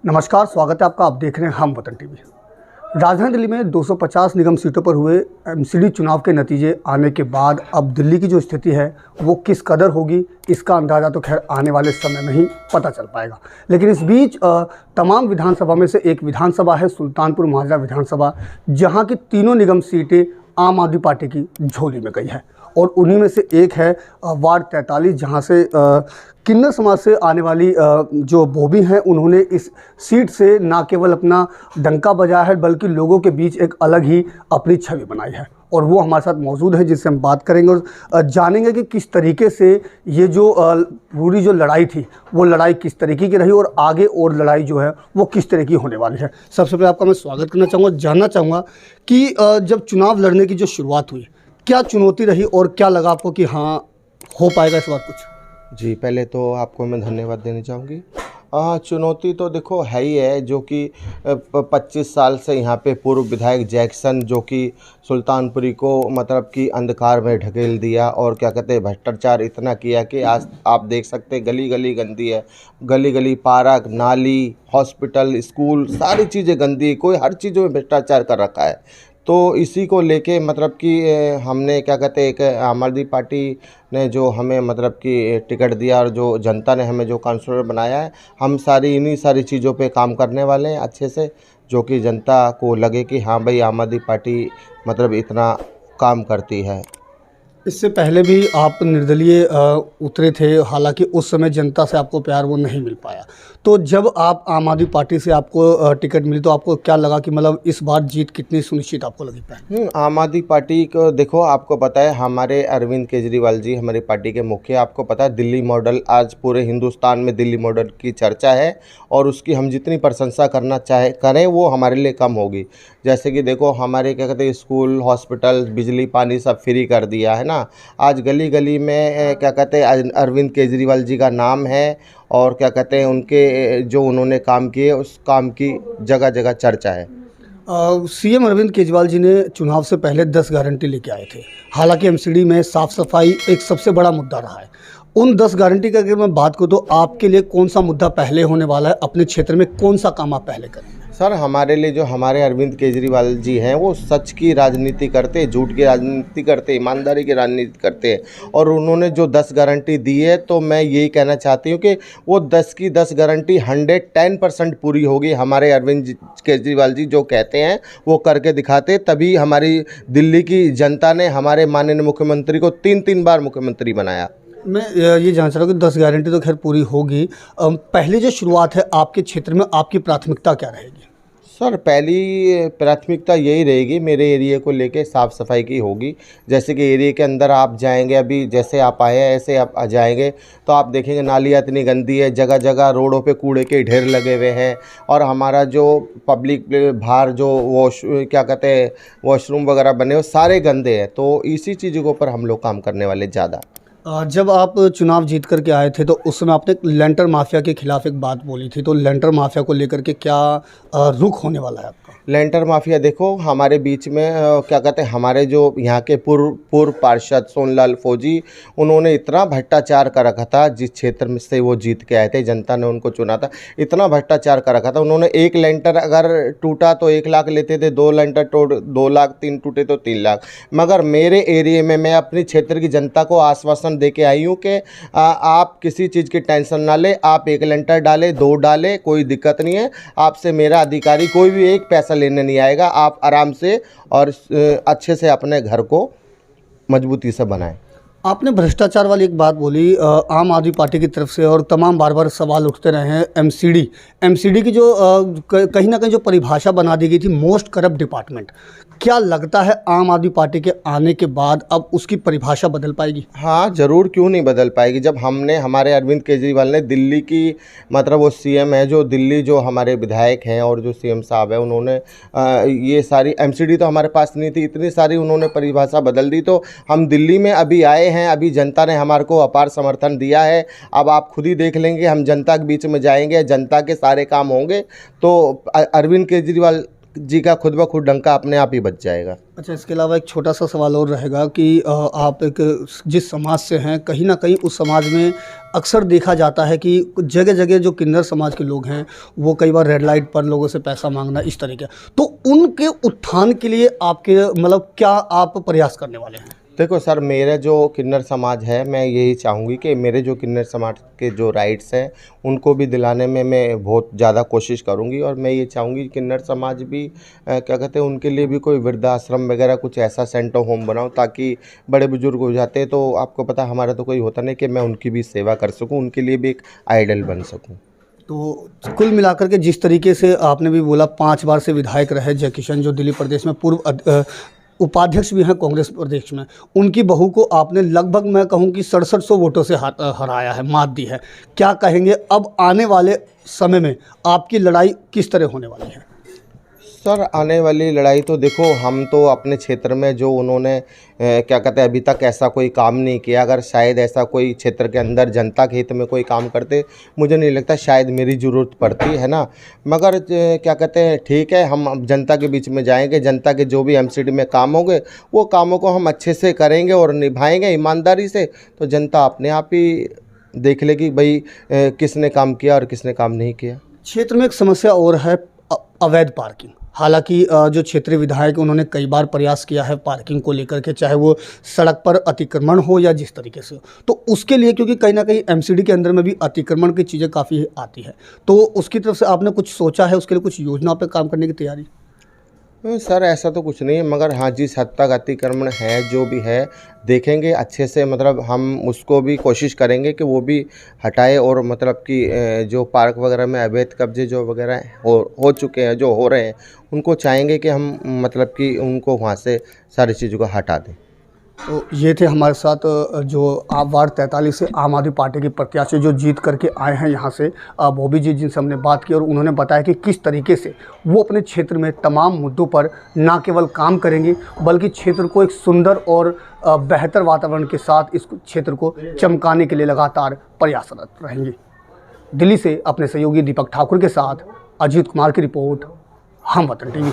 नमस्कार, स्वागत है आपका। आप देख रहे हैं हम वतन टीवी। राजधानी दिल्ली में 250 निगम सीटों पर हुए एमसीडी चुनाव के नतीजे आने के बाद अब दिल्ली की जो स्थिति है वो किस कदर होगी, इसका अंदाज़ा तो खैर आने वाले समय में ही पता चल पाएगा। लेकिन इस बीच तमाम विधानसभा में से एक विधानसभा है सुल्तानपुर महाजरा विधानसभा, जहां की तीनों निगम सीटें आम आदमी पार्टी की झोली में गई है। और उन्हीं में से एक है वार्ड 43, जहां से किन्नर समाज से आने वाली जो बोबी हैं, उन्होंने इस सीट से ना केवल अपना डंका बजाया है बल्कि लोगों के बीच एक अलग ही अपनी छवि बनाई है। और वो हमारे साथ मौजूद है, जिससे हम बात करेंगे और जानेंगे कि किस तरीके से ये जो पूरी जो लड़ाई थी वो लड़ाई किस तरीके की रही और आगे और लड़ाई जो है वो किस तरह की होने वाली है। सबसे पहले आपका मैं स्वागत करना चाहूँगा, जानना चाहूँगा कि जब चुनाव लड़ने की जो शुरुआत हुई, क्या चुनौती रही और क्या लगा आपको कि हाँ हो पाएगा इस बार कुछ? जी, पहले तो आपको मैं धन्यवाद देना चाहूँगी। चुनौती तो देखो है ही है, जो कि 25 साल से यहाँ पे पूर्व विधायक जैक्सन, जो कि सुल्तानपुरी को मतलब कि अंधकार में ढकेल दिया और क्या कहते हैं भ्रष्टाचार इतना किया कि आज आप देख सकते हैं गली गली गंदी है। गली गली पार्क, नाली, हॉस्पिटल, स्कूल, सारी चीज़ें गंदी, कोई हर चीज़ों में भ्रष्टाचार कर रखा है। तो इसी को लेके मतलब कि हमने क्या कहते हैं, एक आम आदमी पार्टी ने जो हमें मतलब कि टिकट दिया और जो जनता ने हमें जो काउंसलर बनाया है, हम इन्हीं सारी चीज़ों पे काम करने वाले हैं अच्छे से, जो कि जनता को लगे कि हाँ भाई आम आदमी पार्टी मतलब इतना काम करती है। इससे पहले भी आप निर्दलीय उतरे थे, हालांकि उस समय जनता से आपको प्यार वो नहीं मिल पाया। तो जब आप आम आदमी पार्टी से आपको टिकट मिली तो आपको क्या लगा कि मतलब इस बार जीत कितनी सुनिश्चित आपको लगी? आम आदमी पार्टी को देखो, आपको पता है हमारे अरविंद केजरीवाल जी हमारी पार्टी के मुखिया, आपको पता है दिल्ली मॉडल आज पूरे हिंदुस्तान में दिल्ली मॉडल की चर्चा है और उसकी हम जितनी प्रशंसा करें वो हमारे लिए कम होगी। जैसे कि देखो हमारे क्या कहते हैं स्कूल, हॉस्पिटल, बिजली, पानी सब फ्री कर दिया है ना। आज गली गली में क्या कहते हैं अरविंद केजरीवाल जी का नाम है और क्या कहते हैं उनके जो उन्होंने काम किए उस काम की जगह जगह चर्चा है। सीएम अरविंद केजरीवाल जी ने चुनाव से पहले 10 गारंटी लेके आए थे। हालांकि एमसीडी में साफ सफाई एक सबसे बड़ा मुद्दा रहा है। उन 10 गारंटी की अगर मैं बात करूँ तो आपके लिए कौन सा मुद्दा पहले होने वाला है? अपने क्षेत्र में कौन सा काम आप पहले करेंगे? सर, हमारे लिए जो हमारे अरविंद केजरीवाल जी हैं वो सच की राजनीति करते, झूठ की राजनीति करते, ईमानदारी की राजनीति करते हैं। और उन्होंने जो 10 गारंटी दी है तो मैं यही कहना चाहती हूँ कि वो 10 की 10 गारंटी 110% पूरी होगी। हमारे अरविंद केजरीवाल जी जो कहते हैं वो करके दिखाते, तभी हमारी दिल्ली की जनता ने हमारे माननीय मुख्यमंत्री को 3 बार मुख्यमंत्री बनाया। मैं ये जानना चाह रहा हूँ कि 10 गारंटी तो खैर पूरी होगी। पहले जो शुरुआत है आपके क्षेत्र में, आपकी प्राथमिकता क्या रहेगी? सर, पहली प्राथमिकता यही रहेगी, मेरे एरिया को लेके साफ़ सफाई की होगी। जैसे कि एरिया के अंदर आप जाएंगे, अभी जैसे आप आए हैं ऐसे आप जाएंगे तो आप देखेंगे नालियाँ इतनी गंदी है, जगह जगह रोडों पे कूड़े के ढेर लगे हुए हैं। और हमारा जो पब्लिक बाहर जो क्या कहते हैं वॉशरूम वगैरह बने वो सारे गंदे हैं। तो इसी चीज़ों के ऊपर हम लोग काम करने वाले ज़्यादा। जब आप चुनाव जीत करके आए थे तो उस समय आपने लेंटर माफिया के खिलाफ एक बात बोली थी, तो लेंटर माफिया को लेकर के क्या रुख होने वाला है आपका? लेंटर माफिया देखो हमारे बीच में क्या कहते हैं हमारे जो यहाँ के पूर्व पार्षद सोनलाल फौजी, उन्होंने इतना भ्रष्टाचार कर रखा था। जिस क्षेत्र में से वो जीत के आए थे, जनता ने उनको चुना था, इतना भ्रष्टाचार कर रखा था। उन्होंने एक लेंटर अगर टूटा तो 1 लाख लेते थे, 2 लेंटर टूट 2 लाख, 3 टूटे तो 3 लाख। मगर मेरे एरिया में मैं अपनी क्षेत्र की जनता को आश्वासन दे के आई हूँ कि आप किसी चीज़ की टेंशन ना ले, आप 1 लेंटर डालें, 2 डालें, कोई दिक्कत नहीं है। आपसे मेरा अधिकारी कोई भी एक पैसा लेने नहीं आएगा। आप आराम से और अच्छे से अपने घर को मजबूती से बनाएं। आपने भ्रष्टाचार वाली एक बात बोली आम आदमी पार्टी की तरफ से, और तमाम बार बार सवाल उठते रहे हैं एमसीडी की जो कहीं ना कहीं जो परिभाषा बना दी गई थी, मोस्ट करप्ट डिपार्टमेंट। क्या लगता है आम आदमी पार्टी के आने के बाद अब उसकी परिभाषा बदल पाएगी? हाँ ज़रूर, क्यों नहीं बदल पाएगी। जब हमारे अरविंद केजरीवाल ने दिल्ली की मतलब वो सीएम है, जो दिल्ली जो हमारे विधायक हैं और जो सीएम साहब है, उन्होंने ये सारी एमसीडी तो हमारे पास नहीं थी, इतनी सारी उन्होंने परिभाषा बदल दी। तो हम दिल्ली में अभी आए हैं, अभी जनता ने हमारे को अपार समर्थन दिया है। अब आप खुद ही देख लेंगे, हम जनता के बीच में जाएंगे, जनता के सारे काम होंगे। तो अरविंद केजरीवाल जी का खुद ब खुद डंका अपने आप ही बच जाएगा। अच्छा, इसके अलावा एक छोटा सा सवाल और रहेगा कि आप एक जिस समाज से हैं, कहीं ना कहीं उस समाज में अक्सर देखा जाता है कि जगह जगह जो किन्नर समाज के लोग हैं वो कई बार रेड लाइट पर लोगों से पैसा मांगना इस तरीके, तो उनके उत्थान के लिए आपके मतलब क्या आप प्रयास करने वाले हैं? देखो सर, मेरा जो किन्नर समाज है, मैं यही चाहूँगी कि मेरे जो किन्नर समाज के जो राइट्स हैं उनको भी दिलाने में मैं बहुत ज़्यादा कोशिश करूँगी। और मैं ये चाहूँगी कि किन्नर समाज भी क्या कहते हैं, उनके लिए भी कोई वृद्धाश्रम वगैरह कुछ ऐसा सेंटर होम बनाऊँ, ताकि बड़े बुजुर्ग हो जाते हैं तो आपको पता हमारा तो कोई होता नहीं कि मैं उनकी भी सेवा कर सकूँ, उनके लिए भी एक आइडल बन सकूँ। तो कुल मिलाकर के जिस तरीके से आपने भी बोला 5 बार से विधायक रहे जयकिशन, जो दिल्ली प्रदेश में पूर्व उपाध्यक्ष भी हैं कांग्रेस प्रदेश में, उनकी बहू को आपने लगभग मैं कहूं कि 6700 वोटों से हराया है, मात दी है। क्या कहेंगे अब आने वाले समय में आपकी लड़ाई किस तरह होने वाली है? सर, आने वाली लड़ाई तो देखो, हम तो अपने क्षेत्र में जो उन्होंने क्या कहते हैं अभी तक ऐसा कोई काम नहीं किया। अगर शायद ऐसा कोई क्षेत्र के अंदर जनता के हित में कोई काम करते, मुझे नहीं लगता शायद मेरी ज़रूरत पड़ती है ना। मगर क्या कहते हैं, ठीक है, हम अब जनता के बीच में जाएंगे, जनता के जो भी एमसीडी में काम होंगे वो कामों को हम अच्छे से करेंगे और निभाएंगे ईमानदारी से, तो जनता अपने आप ही देख लेगी भाई किसने काम किया और किसने काम नहीं किया। क्षेत्र में एक समस्या और है, अवैध पार्किंग। हालांकि जो क्षेत्रीय विधायक उन्होंने कई बार प्रयास किया है पार्किंग को लेकर के, चाहे वो सड़क पर अतिक्रमण हो या जिस तरीके से हो, तो उसके लिए क्योंकि कहीं ना कहीं एमसीडी के अंदर में भी अतिक्रमण की चीज़ें काफ़ी आती है, तो उसकी तरफ से आपने कुछ सोचा है, उसके लिए कुछ योजना पे काम करने की तैयारी? सर, ऐसा तो कुछ नहीं है, मगर हाँ, जिस हद तक अतिक्रमण है जो भी है देखेंगे अच्छे से, मतलब हम उसको भी कोशिश करेंगे कि वो भी हटाए। और मतलब कि जो पार्क वगैरह में अवैध कब्जे जो वगैरह हो चुके हैं, जो हो रहे हैं, उनको चाहेंगे कि हम मतलब कि उनको वहाँ से सारी चीज़ों को हटा दें। तो ये थे हमारे साथ जो आप वार्ड 43 से आम आदमी पार्टी के प्रत्याशी जो जीत करके आए हैं यहाँ से, बॉबी जी, जिनसे हमने बात की और उन्होंने बताया कि किस तरीके से वो अपने क्षेत्र में तमाम मुद्दों पर ना केवल काम करेंगे बल्कि क्षेत्र को एक सुंदर और बेहतर वातावरण के साथ इस क्षेत्र को चमकाने के लिए लगातार प्रयासरत रहेंगे। दिल्ली से अपने सहयोगी दीपक ठाकुर के साथ अजीत कुमार की रिपोर्ट, हम वतन टीवी।